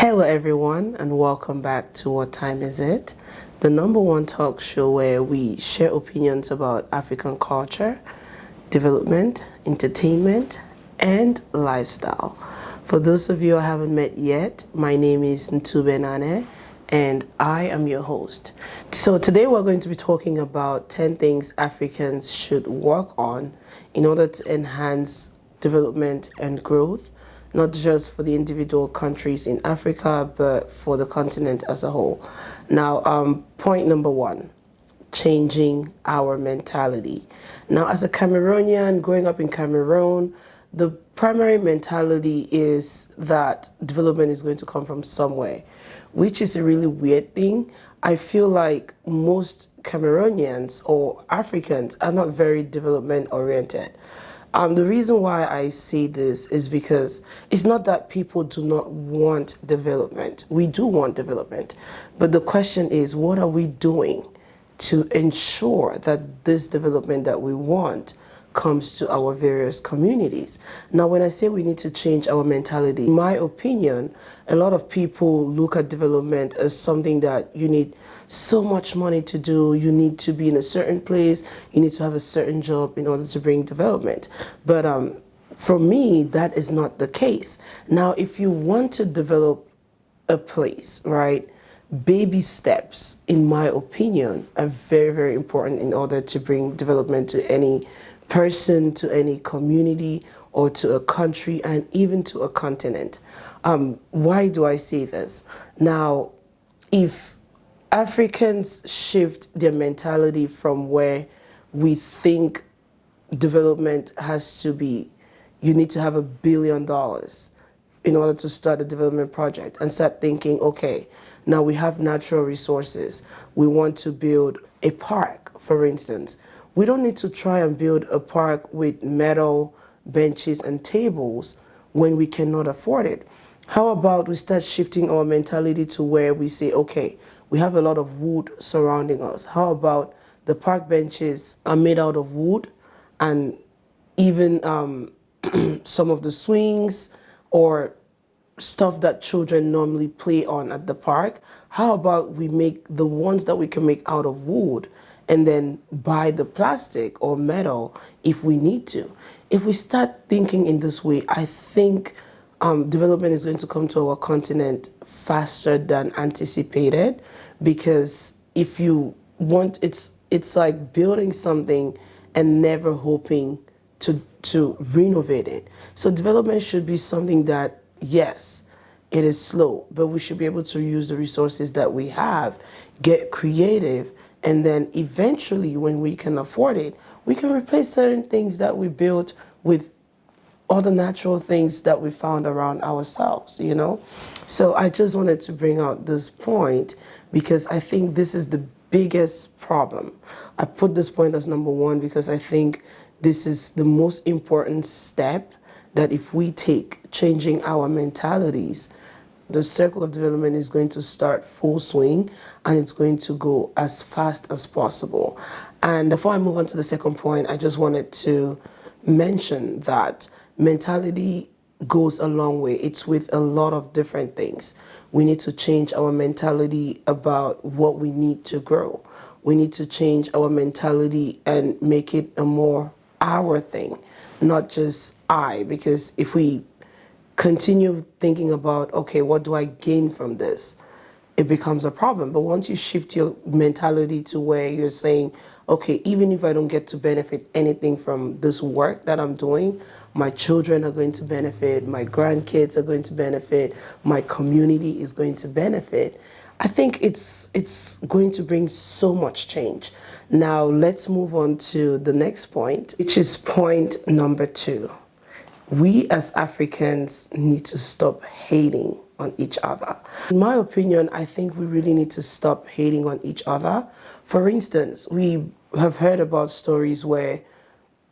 Hello, everyone, and welcome back to What Time Is It? The number one talk show where we share opinions about African culture, development, entertainment, and lifestyle. For those of you I haven't met yet, my name is Ntube Nane, and I am your host. So today we're going to be talking about 10 things Africans should work on in order to enhance development and growth, not just for the individual countries in Africa, but for the continent as a whole. Now, point number one, changing our mentality. Now, as a Cameroonian growing up in Cameroon, the primary mentality is that development is going to come from somewhere, which is a really weird thing. I feel like most Cameroonians or Africans are not very development oriented. The reason why I say this is because it's not that people do not want development. We do want development. But the question is, what are we doing to ensure that this development that we want comes to our various communities? Now, when I say we need to change our mentality, in my opinion, a lot of people look at development as something that you need so much money to do, you need to be in a certain place, you need to have a certain job in order to bring development. But for me, that is not the case. Now, if you want to develop a place, right, baby steps, in my opinion, are very, very important in order to bring development to any person, to any community, or to a country, and even to a continent. Why do I say this? Now, if Africans shift their mentality from where we think development has to be, you need to have $1 billion in order to start a development project, and start thinking, okay, now we have natural resources. We want to build a park, for instance. We don't need to try and build a park with metal benches and tables when we cannot afford it. How about we start shifting our mentality to where we say, okay, we have a lot of wood surrounding us. How about the park benches are made out of wood, and even some of the swings or stuff that children normally play on at the park, how about we make the ones that we can make out of wood and then buy the plastic or metal if we need to? If we start thinking in this way, I think development is going to come to our continent faster than anticipated, because if you want, it's like building something and never hoping to renovate it. So development should be something that, yes, it is slow, but we should be able to use the resources that we have, get creative, and then eventually, when we can afford it, we can replace certain things that we built with all the natural things that we found around ourselves, you know? So I just wanted to bring out this point because I think this is the biggest problem. I put this point as number one because I think this is the most important step that if we take, changing our mentalities, the circle of development is going to start full swing, and it's going to go as fast as possible. And before I move on to the second point, I just wanted to mention that mentality goes a long way. It's with a lot of different things. We need to change our mentality about what we need to grow. We need to change our mentality and make it a more our thing, not just I, because if we continue thinking about, okay, what do I gain from this? It becomes a problem. But once you shift your mentality to where you're saying, okay, even if I don't get to benefit anything from this work that I'm doing, my children are going to benefit, my grandkids are going to benefit, my community is going to benefit, I think it's going to bring so much change. Now, let's move on to the next point, which is point number two. We as Africans need to stop hating on each other. In my opinion, I think we really need to stop hating on each other. For instance, we have heard about stories where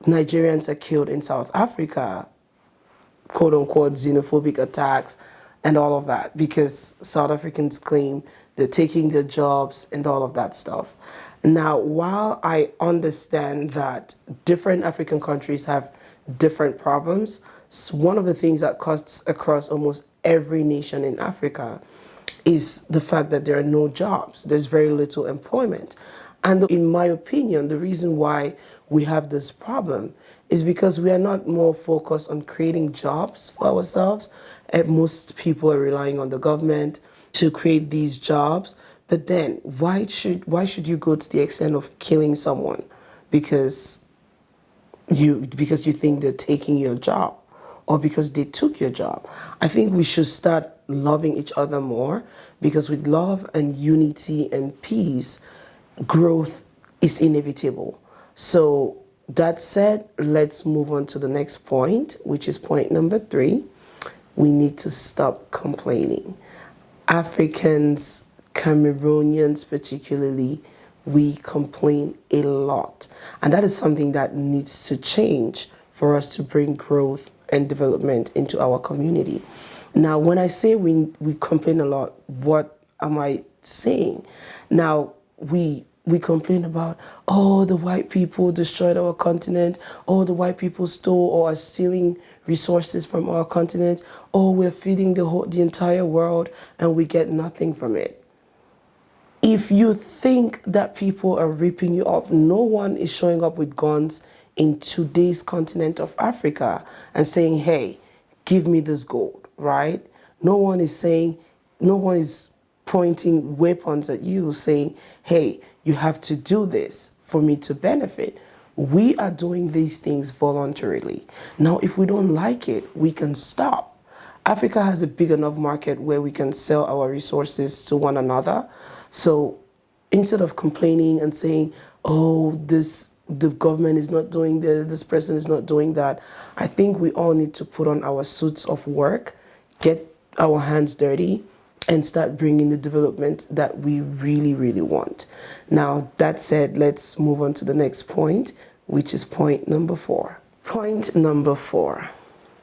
Nigerians are killed in South Africa, quote unquote, xenophobic attacks and all of that, because South Africans claim they're taking their jobs and all of that stuff. Now, while I understand that different African countries have different problems, one of the things that cuts across almost every nation in Africa is the fact that there are no jobs. There's very little employment. And in my opinion, the reason why we have this problem is because we are not more focused on creating jobs for ourselves. And most people are relying on the government to create these jobs. But then why should you go to the extent of killing someone because you think they're taking your job or because they took your job? I think we should start loving each other more, because with love and unity and peace, growth is inevitable. So that said, let's move on to the next point, which is point number 3. We need to stop complaining. Africans, Cameroonians particularly, we complain a lot. And that is something that needs to change for us to bring growth and development into our community. Now, when I say we complain a lot, what am I saying? Now, we complain about, oh, the white people destroyed our continent, oh, the white people stole or are stealing resources from our continent, oh, we're feeding the entire world and we get nothing from it. If you think that people are ripping you off, no one is showing up with guns in today's continent of Africa and saying, hey, give me this gold, right? No one is pointing weapons at you saying, hey, you have to do this for me to benefit. We are doing these things voluntarily. Now, if we don't like it, we can stop. Africa has a big enough market where we can sell our resources to one another. So instead of complaining and saying, oh, the government is not doing this person is not doing that, I think we all need to put on our suits of work, get our hands dirty, and start bringing the development that we really, really want. Now, that said, let's move on to the next point, which is point number 4. Point number 4,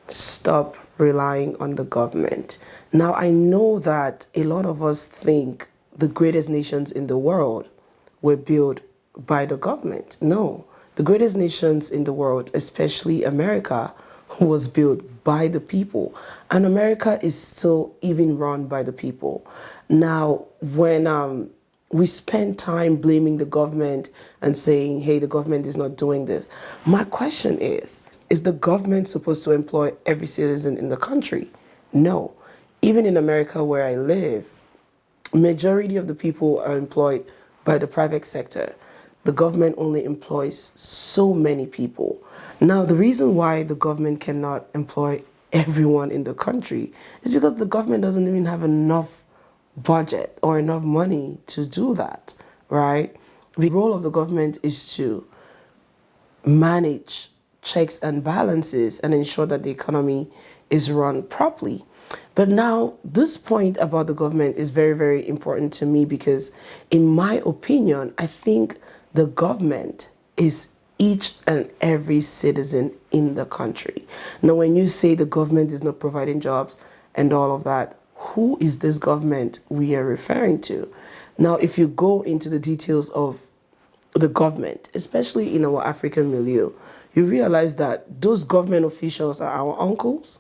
stop relying on the government. Now, I know that a lot of us think the greatest nations in the world were built by the government. No, the greatest nations in the world, especially America, was built by the people. And America is still even run by the people. Now, when we spend time blaming the government and saying, hey, the government is not doing this, my question is the government supposed to employ every citizen in the country? No. Even in America where I live, majority of the people are employed by the private sector. The government only employs so many people. Now, the reason why the government cannot employ everyone in the country is because the government doesn't even have enough budget or enough money to do that, right? The role of the government is to manage checks and balances and ensure that the economy is run properly. But now, this point about the government is very, very important to me because, in my opinion, I think the government is each and every citizen in the country. Now, when you say the government is not providing jobs and all of that, who is this government we are referring to? Now, if you go into the details of the government, especially in our African milieu, you realize that those government officials are our uncles,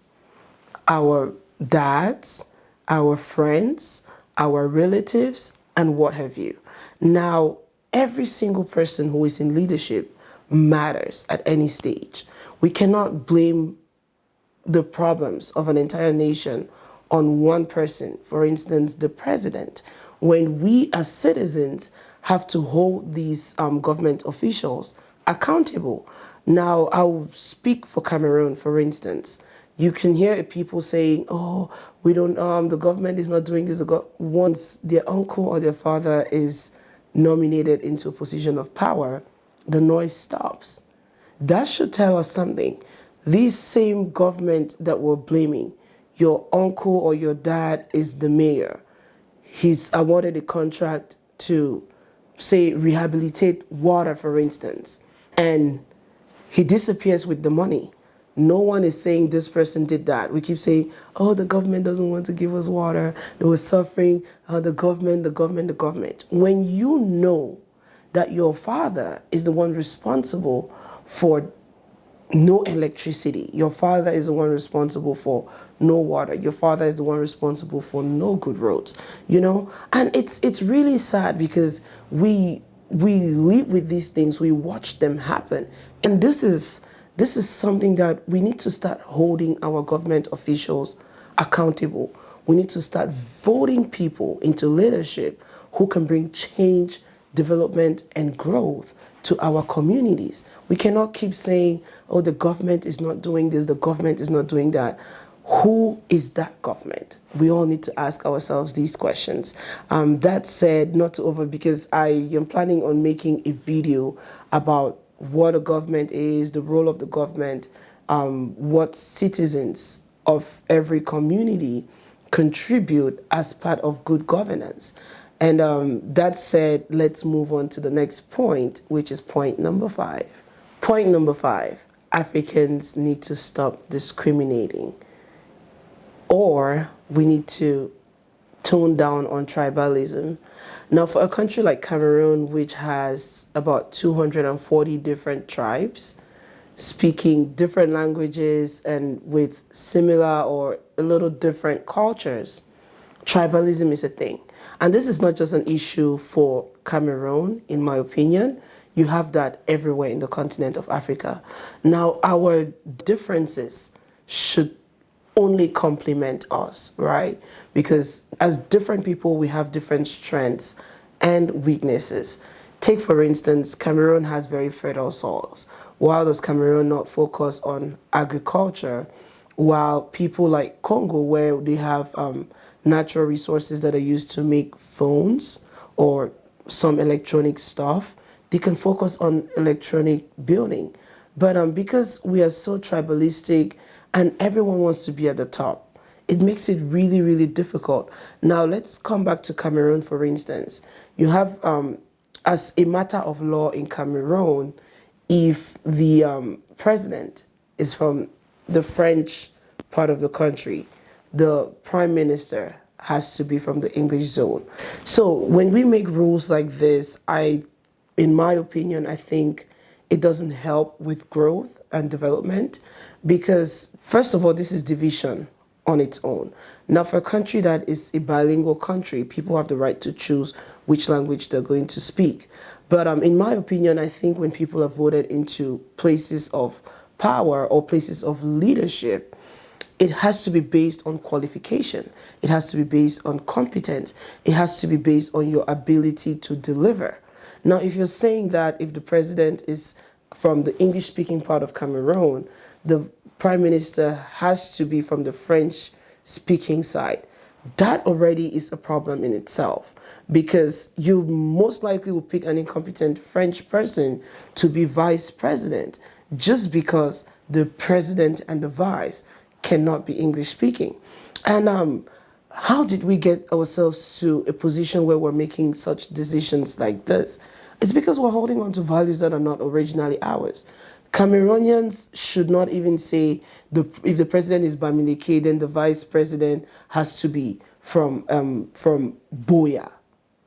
our dads, our friends, our relatives, and what have you. Now, every single person who is in leadership matters at any stage. We cannot blame the problems of an entire nation on one person, for instance, the president, when we as citizens have to hold these government officials accountable. Now, I'll speak for Cameroon, for instance. You can hear people saying, oh, we don't, the government is not doing this. Once their uncle or their father is nominated into a position of power, the noise stops. That should tell us something. This same government that we're blaming, your uncle or your dad is the mayor. He's awarded a contract to, say, rehabilitate water, for instance, and he disappears with the money. No one is saying this person did that. We keep saying, oh, the government doesn't want to give us water. They were suffering. The government. When you know that your father is the one responsible for no electricity. Your father is the one responsible for no water. Your father is the one responsible for no good roads. You know, and it's really sad because we live with these things. We watch them happen, and this is something that we need to start holding our government officials accountable. We need to start voting people into leadership who can bring change, development, and growth to our communities. We cannot keep saying, oh, the government is not doing this, the government is not doing that. Who is that government? We all need to ask ourselves these questions. That said, not to over, because I am planning on making a video about what a government is, the role of the government, what citizens of every community contribute as part of good governance. And that said, let's move on to the next point, which is point number 5. Point number 5, Africans need to stop discriminating, or we need to tone down on tribalism. Now, for a country like Cameroon, which has about 240 different tribes speaking different languages and with similar or a little different cultures, tribalism is a thing. And this is not just an issue for Cameroon, in my opinion. You have that everywhere in the continent of Africa. Now, our differences should only complement us, right? Because as different people, we have different strengths and weaknesses. Take, for instance, Cameroon has very fertile soils. Why does Cameroon not focus on agriculture, while people like Congo, where they have natural resources that are used to make phones or some electronic stuff, they can focus on electronic building. But because we are so tribalistic and everyone wants to be at the top, it makes it really, really difficult. Now, let's come back to Cameroon, for instance. You have, as a matter of law in Cameroon, if the president is from the French part of the country, the prime minister has to be from the English zone. So when we make rules like this, in my opinion, I think it doesn't help with growth and development because, first of all, this is division on its own. Now, for a country that is a bilingual country, people have the right to choose which language they're going to speak. But in my opinion, I think when people are voted into places of power or places of leadership, it has to be based on qualification. It has to be based on competence. It has to be based on your ability to deliver. Now, if you're saying that if the president is from the English-speaking part of Cameroon, the prime minister has to be from the French-speaking side, that already is a problem in itself, because you most likely will pick an incompetent French person to be vice president just because the president and the vice cannot be English speaking. And how did we get ourselves to a position where we're making such decisions like this? It's because we're holding on to values that are not originally ours. Cameroonians should not even say if the president is Bamileke, then the vice president has to be from Boya.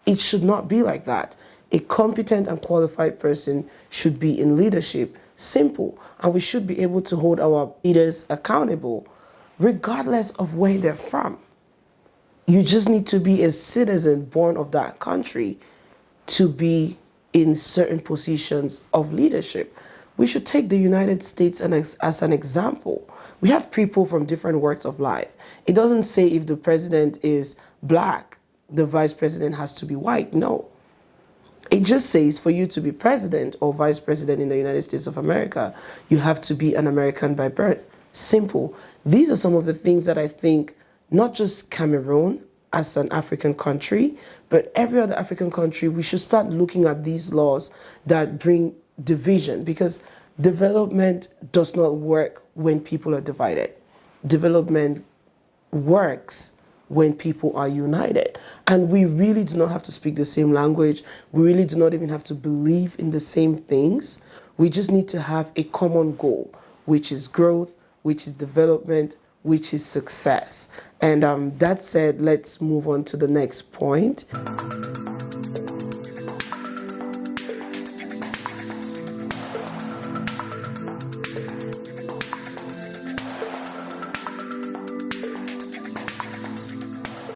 It should not be like that. A competent and qualified person should be in leadership. Simple. And we should be able to hold our leaders accountable regardless of where they're from. You just need to be a citizen born of that country to be in certain positions of leadership. We should take the United States as an example. We have people from different walks of life. It doesn't say if the president is black, the vice president has to be white. No. It just says for you to be president or vice president in the United States of America, you have to be an American by birth. Simple. These are some of the things that I think not just Cameroon as an African country, but every other African country, we should start looking at these laws that bring division, because development does not work when people are divided. Development works when people are united. And we really do not have to speak the same language. We really do not even have to believe in the same things. We just need to have a common goal, which is growth, which is development, which is success. And that said, let's move on to the next point.